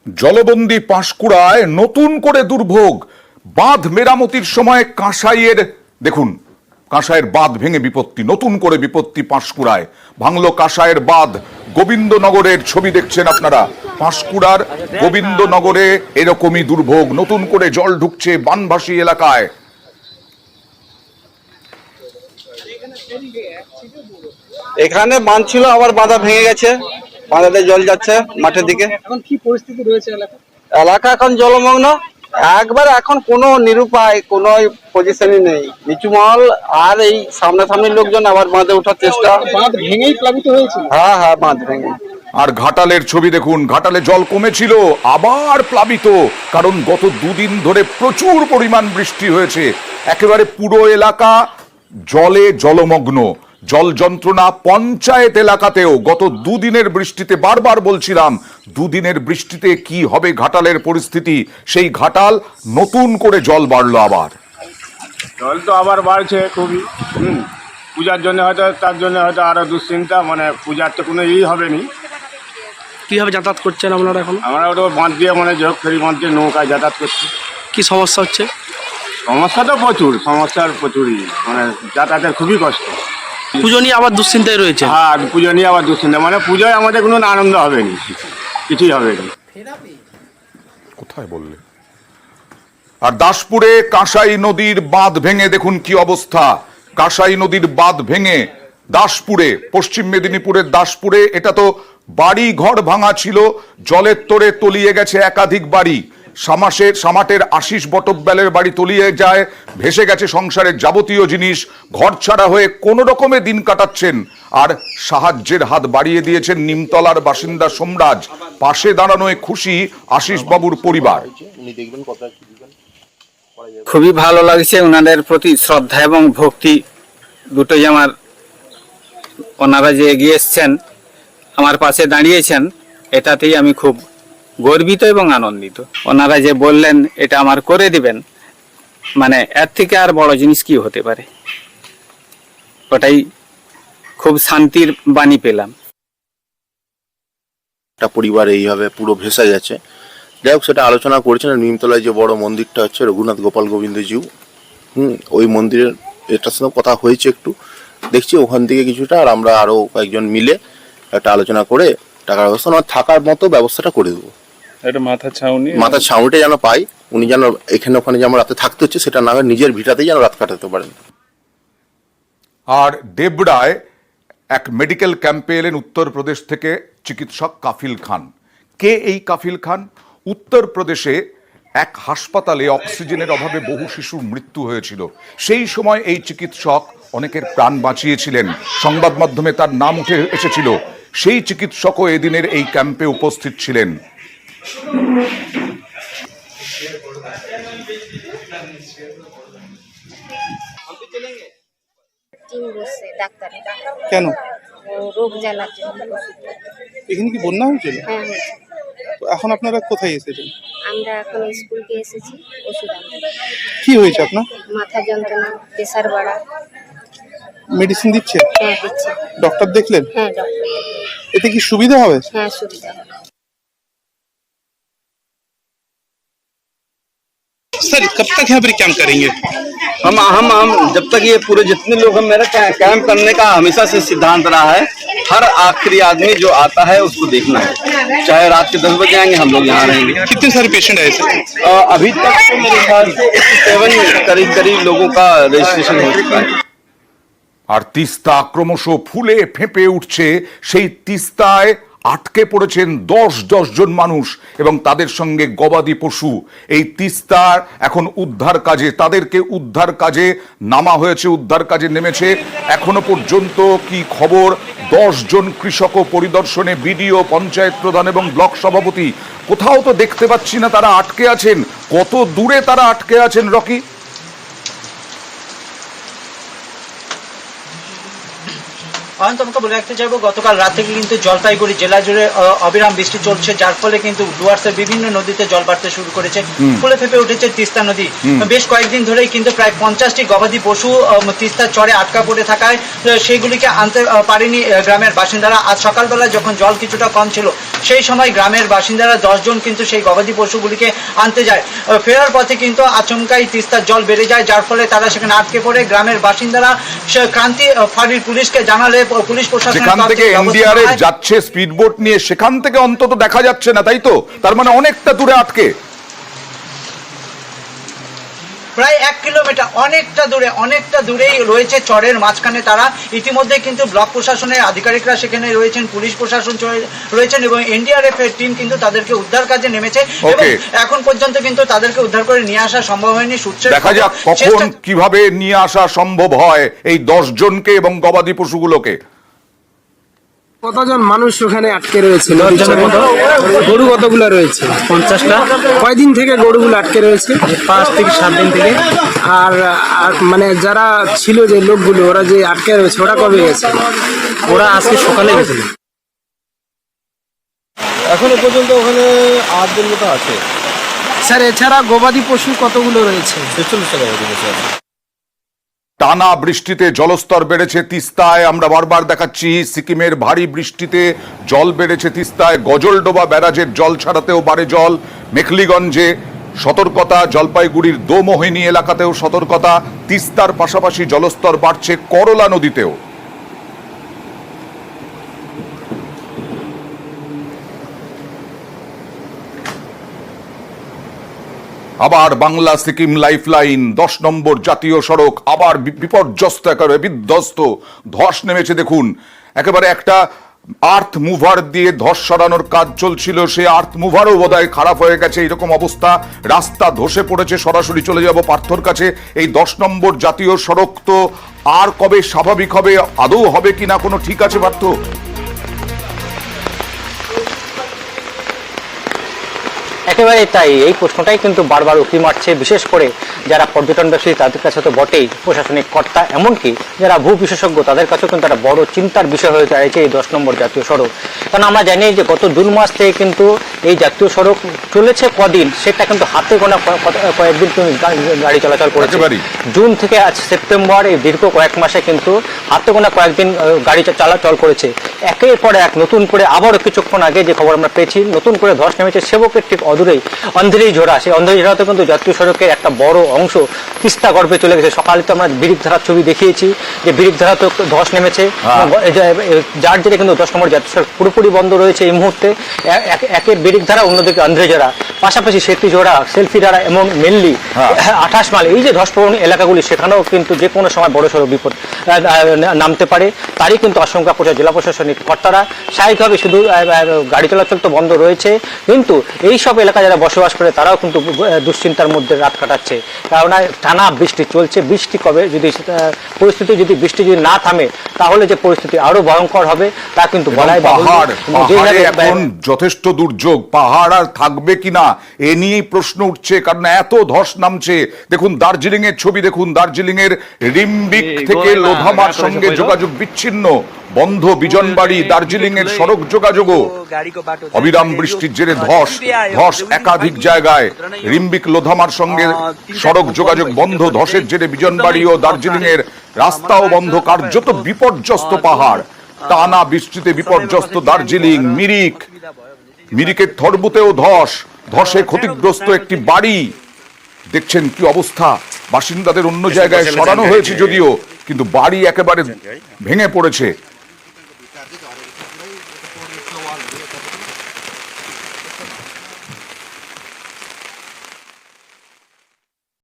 জলবন্দী পাঁশকুড়ায় নতুন করে দুর্ভোগ। বাঁধ মেরামতির সময় কাঁসাইয়ের দেখুন, কাঁসাইয়ের বাঁধ ভেঙে বিপত্তি, নতুন করে বিপত্তি পাঁশকুড়ায়। ভাঙলো কাঁসাইয়ের বাঁধ। গোবিন্দনগরের ছবি দেখছেন আপনারা। পাঁশকুড়ার গোবিন্দনগরে এরকমই দুর্ভোগ, নতুন করে জল ঢুকছে বানভাসী এলাকায়। এখানে বাঁধ ছিল, আবার বাঁধা ভেঙে গেছে, বাঁধাতে জল যাচ্ছে মাঠের দিকে। এখন কি পরিস্থিতি রয়েছে এলাকা? এলাকা এখন জলমগ্ন একবার, এখন কোনো নিরুপায়, কোনো পজিশনই নেই। নিচু মহল আর এই সামনাসামনি লোকজন আবার বাঁধে ওঠার চেষ্টা। বাঁধ ভেঙেই প্লাবিত হয়েছে। হ্যাঁ, বাঁধ ভেঙে। আর ঘাটালের ছবি দেখুন, ঘাটালে জল কমেছিল, আবার প্লাবিত। কারণ গত দুদিন ধরে প্রচুর পরিমাণ বৃষ্টি হয়েছে। একেবারে পুরো এলাকা জলে জলমগ্ন। জল যন্ত্রণা পঞ্চায়েত এলাকাতেও। গত দুদিনের বৃষ্টিতে বারবার বলছিলাম, দুদিনের বৃষ্টিতে কি হবে ঘাটালের পরিস্থিতি। সেই ঘাটাল নতুন করে জল বাড়লো আবার। জল তো আবার বাড়ছে খুবই। পূজার জন্য হয়তো, তার জন্য হয়তো আরো দুশ্চিন্তা, মানে পূজার তো কোনো হবে নি। কিভাবে যাতায়াত করছেন আপনারা এখন? আমরা ওটা বাঁধ দিয়ে, মানে যোগ ফেরি বাঁধ দিয়ে নৌকায় যাতায়াত করছি। কি সমস্যা হচ্ছে? সমস্যা তো প্রচুর, সমস্যার প্রচুরই, মানে যাতায়াতের খুবই কষ্ট। পুজো নিয়ে আবার দুশ্চিন্তায় রয়েছে। আর পুজো নিয়ে আবার দুশ্চিন্তা, মানে পুজোয় আমাদের কোনো আনন্দ হবে নি, কিছুই হবে না। কোথায় বললে? আর দাসপুরে কাঁসাই নদীর বাঁধ ভেঙে দেখুন কি অবস্থা। কাঁসাই নদীর বাঁধ ভেঙে দাসপুরে, পশ্চিম মেদিনীপুরের দাসপুরে, এটা তো বাড়ি ঘর ভাঙা ছিল, জলের তোড়ে তলিয়ে গেছে একাধিক বাড়ি। সামাটের আশিস বটব্যালের বাড়ি তলিয়ে যায়, ভেসে গেছে সংসারের যাবতীয় জিনিস। ঘর ছাড়া হয়ে কোন রকমে দিন কাটাচ্ছেন। আর সাহায্যের হাত বাড়িয়ে দিয়েছেন নিমতলার বাসিন্দা সোমরাজ। পাশে দাঁড়ানোয় খুশি আশিস বাবুর পরিবার। খুবই ভালো লাগছে, ওনাদের প্রতি শ্রদ্ধা এবং ভক্তি দুটোই আমার। ওনারা যে এগিয়ে এসছেন, আমার পাশে দাঁড়িয়েছেন, এটাতেই আমি খুব গর্বিত এবং আনন্দিত। ওনারা যে বললেন এটা আমার করে দিবেন, মানে এর থেকে আর বড় জিনিস কি হতে পারে। ওটাই খুব শান্তির বাণী পেলাম। একটা পরিবার এইভাবে পুরো ভেসে গেছে। যাই হোক, সেটা আলোচনা করেছেন। নিমতলায় যে বড় মন্দিরটা হচ্ছে রঘুনাথ গোপাল গোবিন্দজিউ, ওই মন্দিরের এটার সঙ্গে কথা হয়েছে একটু, দেখছি ওখান থেকে কিছুটা। আর আমরা আরো কয়েকজন মিলে একটা আলোচনা করে টাকার ব্যবস্থা, আমার থাকার মতো ব্যবস্থাটা করে দেবো। একটা মাথার ছাউনিটা যেন পাই, উনি যেন এখানে ওখানে যেমন রাতে থাকতে হচ্ছে সেটা না হয়, নিজের ভিটাতেই যেন রাত কাটাতে পারেন। আর দেবড়ায় এক মেডিকেল ক্যাম্পে এলেন উত্তরপ্রদেশ থেকে চিকিৎসক কাফিল খান। কে এই কাফিল খান? উত্তরপ্রদেশে এক হাসপাতালে অক্সিজেনের অভাবে বহু শিশুর মৃত্যু হয়েছিল। সেই সময় এই চিকিৎসক অনেকের প্রাণ বাঁচিয়েছিলেন। সংবাদ মাধ্যমে তার নাম উঠে এসেছিল। সেই চিকিৎসকও এদিনের এই ক্যাম্পে উপস্থিত ছিলেন। কেন? রোগ জ্বালার জন্য। এখানে কি বন্যা হয়েছিল? হ্যাঁ, হয়েছে। তো এখন আপনারা কোথায় এসেছেন? আমরা এখন স্কুলকে এসেছি ওষুধ আনতে। কি হয়েছে আপনার? মাথা যন্ত্রণা, প্রেসার বাড়া। মেডিসিন দিচ্ছে? হ্যাঁ, দিচ্ছে। ডক্টর দেখলেন? হ্যাঁ, ডক্টর। এতে কি সুবিধা হবে? হ্যাঁ, সুবিধা হবে। सर कब तक यहाँ पर काम करेंगे? हम जब तक ये पूरे जितने लोग हैं, मेरा कैंप करने का हमेशा से सिद्धांत रहा है, हर आखिरी आदमी जो आता है उसको देखना है। चाहे रात के 10 बजे आएंगे, हम लोग यहाँ रहेंगे। कितने सारे पेशेंट आए सर? अभी तक तो मेरे ख्याल से 7 करीब लोगों का रजिस्ट्रेशन हो चुका है। আর তিস্তা ক্রমশ ফুলে ফেঁপে উঠছে। সেই তিস্তায় আটকে পড়েছেন 10 জন মানুষ এবং তাদের সঙ্গে গবাদি পশু। এই তিস্তার এখন উদ্ধার কাজে, তাদেরকে উদ্ধার কাজে নামা হয়েছে, উদ্ধার কাজে নেমেছে। এখনো পর্যন্ত কি খবর, 10 জন কৃষকও পরিদর্শনে, বিডিও, পঞ্চায়েত প্রধান এবং ব্লক সভাপতি। কোথাও তো দেখতে পাচ্ছি না তারা আটকে আছেন। কত দূরে তারা আটকে আছেন রকি? আমি তোমাকে বলে রাখতে চাইবো, গতকাল রাত থেকে কিন্তু জলপাইগুড়ি জেলা জুড়ে অবিরাম বৃষ্টি চলছে, যার ফলে কিন্তু ডুয়ার্সের বিভিন্ন নদীতে জল বাড়তে শুরু করেছে, ফুলে ফেপে উঠেছে তিস্তা নদী। বেশ কয়েকদিন ধরেই কিন্তু প্রায় 50টি গবাদি পশু তিস্তার চরে আটকা পড়ে থাকায় সেগুলিকে আনতে পারেনি গ্রামের বাসিন্দারা। আজ সকালবেলা যখন জল কিছুটা কম ছিল, সেই সময় গ্রামের বাসিন্দারা 10 জন কিন্তু সেই গবাদি পশুগুলিকে আনতে যায়। ফেরার পথে কিন্তু আচমকাই তিস্তার জল বেড়ে যায়, যার ফলে তারা সেখানে আটকে পড়ে। গ্রামের বাসিন্দারা ক্রান্তি ফাঁড়ির পুলিশকে জানালে পুলিশ প্রশাসন সেখান থেকে এনডিআরএফ যাচ্ছে স্পিডবোট নিয়ে, সেখান থেকে অন্তত দেখা যাচ্ছে না, তাই তো? তার মানে অনেকটা দূরে আটকে, প্রায় 1 কিলোমিটার, অনেকটা দূরেই রয়েছে চরের মাঝখানে তারা। ইতিমধ্যে কিন্তু ব্লক প্রশাসনের আধিকারিকরা সেখানে রয়েছেন, পুলিশ প্রশাসন রয়েছেন এবং এনডিআরএফ এর টিম কিন্তু তাদেরকে উদ্ধার কাজে নেমেছে এবং এখন পর্যন্ত কিন্তু তাদেরকে উদ্ধার করে নিয়ে আসা সম্ভব হয়নি। দেখা যাক কখন কিভাবে নিয়ে আসা সম্ভব হয় এই 10 জনকে এবং গবাদি পশুগুলোকে। কতজন মানুষ ওখানে আটকে রয়েছে? গরু কতগুলো রয়েছে? 50টা। কয়দিন থেকে গরুগুলো আটকে রয়েছে? 5 থেকে 7 দিন থেকে। আর মানে যারা ছিল যে লোকগুলো, ওরা যে আটকে রয়েছে, ওরা কবে গেছে? ওরা আজকে সকালে গেছিল। এখনো পর্যন্ত ওখানে 8 দিন মতো আছে। স্যার, এছাড়া গবাদি পশু কতগুলো রয়েছে? 46টা গবাদি পশু আছে। টানা বৃষ্টিতে জলস্তর বেড়েছে তিস্তায়। আমরা বারবার দেখাচ্ছি সিকিমের ভারী বৃষ্টিতে জল বেড়েছে তিস্তায়। গজলডোবা ব্যারাজের জল ছাড়াতেও বাড়ে জল। মেখলিগঞ্জে সতর্কতা, জলপাইগুড়ির দোমোহিনী এলাকাতেও সতর্কতা। তিস্তার পাশাপাশি জলস্তর বাড়ছে করলা নদীতেও। আবার বাংলা সিকিম লাইফলাইন 10 নম্বর জাতীয় সড়ক আবার বিপর্যস্ত, একেবারে বিধ্বস্ত। ধস নেমেছে দেখুন, একেবারে একটা আর্থ মুভার দিয়ে ধস সরানোর কাজ চলছিল, সে আর্থ মুভারও বোধহয় খারাপ হয়ে গেছে, এরকম অবস্থা। রাস্তা ধসে পড়েছে। সরাসরি চলে যাব পার্থর কাছে। এই 10 নম্বর জাতীয় সড়ক তো আর কবে স্বাভাবিক হবে, আদৌ হবে কিনা কোনো ঠিক আছে পার্থ? একেবারে তাই, এই প্রশ্নটাই কিন্তু বারবার উঁকি মারছে, বিশেষ করে যারা পর্যটন ব্যবসায়ী তাদের কাছে তো বটেই, প্রশাসনিক কর্তা, এমনকি যারা ভূ বিশেষজ্ঞ তাদের কাছেও কিন্তু একটা বড় চিন্তার বিষয় হয়ে দাঁড়িয়েছে এই 10 নম্বর জাতীয় সড়ক। কারণ আমরা জানি যে গত 2 মাস থেকে কিন্তু এই জাতীয় সড়ক চলেছে কদিন, সেটা কিন্তু হাতে গোনা কয়েকদিন গাড়ি চলাচল করেছে। জুন থেকে আজ সেপ্টেম্বর, এই দীর্ঘ কয়েক মাসে কিন্তু হাতে গোনা কয়েকদিন গাড়ি চলাচল করেছে। একের পর এক নতুন করে আবারও কিছুক্ষণ আগে যে খবর আমরা পেয়েছি, নতুন করে ধস নেমেছে সেবকের ঠিক অদূরেই অন্ধেরি ঝোড়া। সেই অন্ধেরি ঝোড়াতে কিন্তু জাতীয় সড়কের একটা বড় অংশ তিস্তা গর্ভে চলে গেছে। সকালে তো আমরা বিরিকধারার ছবি দেখিয়েছি যে বিরিকধারা তো ধস নেমেছে, যার জেরে কিন্তু 10 নম্বর জাতীয় সড়ক পুরোপুরি বন্ধ রয়েছে এই মুহূর্তে। একে বিরিকধারা, অন্যদিকে অন্ধেরিঝোড়া, পাশাপাশি সেতুঝোড়া, সেলফিডারা এবং মেনলি 28 মাইল, এই যে ধসপ্রবণ এলাকাগুলি, সেখানেও কিন্তু যে কোনো সময় বড়সড় বিপদ নামতে পারে। তারই কিন্তু আশঙ্কা করছে জেলা প্রশাসনিক কর্তারা। স্বাভাবিকভাবে শুধু গাড়ি চলাচল তো বন্ধ রয়েছে, কিন্তু এইসব এলাকা যারা বসবাস করে তারাও কিন্তু দুশ্চিন্তার মধ্যে রাত কাটাচ্ছে। কারণ টানা বৃষ্টি চলছে। বৃষ্টি কবে যদি বৃষ্টি যদি না থামে, তাহলে যে পরিস্থিতি আরো ভয়ঙ্কর হবে তা কিন্তু বলাই পাহাড়ে এখন যথেষ্ট দুর্যোগ। পাহাড় আর থাকবে কিনা এ নিয়েই প্রশ্ন উঠছে, কারণ এত ধস নামছে। দেখুন দার্জিলিং এর ছবি দেখুন, দার্জিলিং এর রিম্বিক থেকে লোধামার সঙ্গে যোগাযোগ বিচ্ছিন্ন, বন্ধ বিজনবাড়ি, দার্জিলিং এর সড়ক যোগাযোগও। অবিরাম বৃষ্টির জেরে ধস একাধিক জায়গায়। রিম্বিক লোধামার সঙ্গে সড়ক যোগাযোগ বন্ধ, ধসের জেরে বিজনবাড়ি ও দার্জিলিং এর রাস্তাও বন্ধ। কার্যত বিপর্যস্ত পাহাড়। টানা বৃষ্টিতে বিপর্যস্ত দার্জিলিং। মিরিকের থরবুতেও ধসে ক্ষতিগ্রস্ত একটি বাড়ি। দেখছেন কি অবস্থা। বাসিন্দাদের অন্য জায়গায় সরানো হয়েছে যদিও, কিন্তু বাড়ি একেবারে ভেঙে পড়েছে।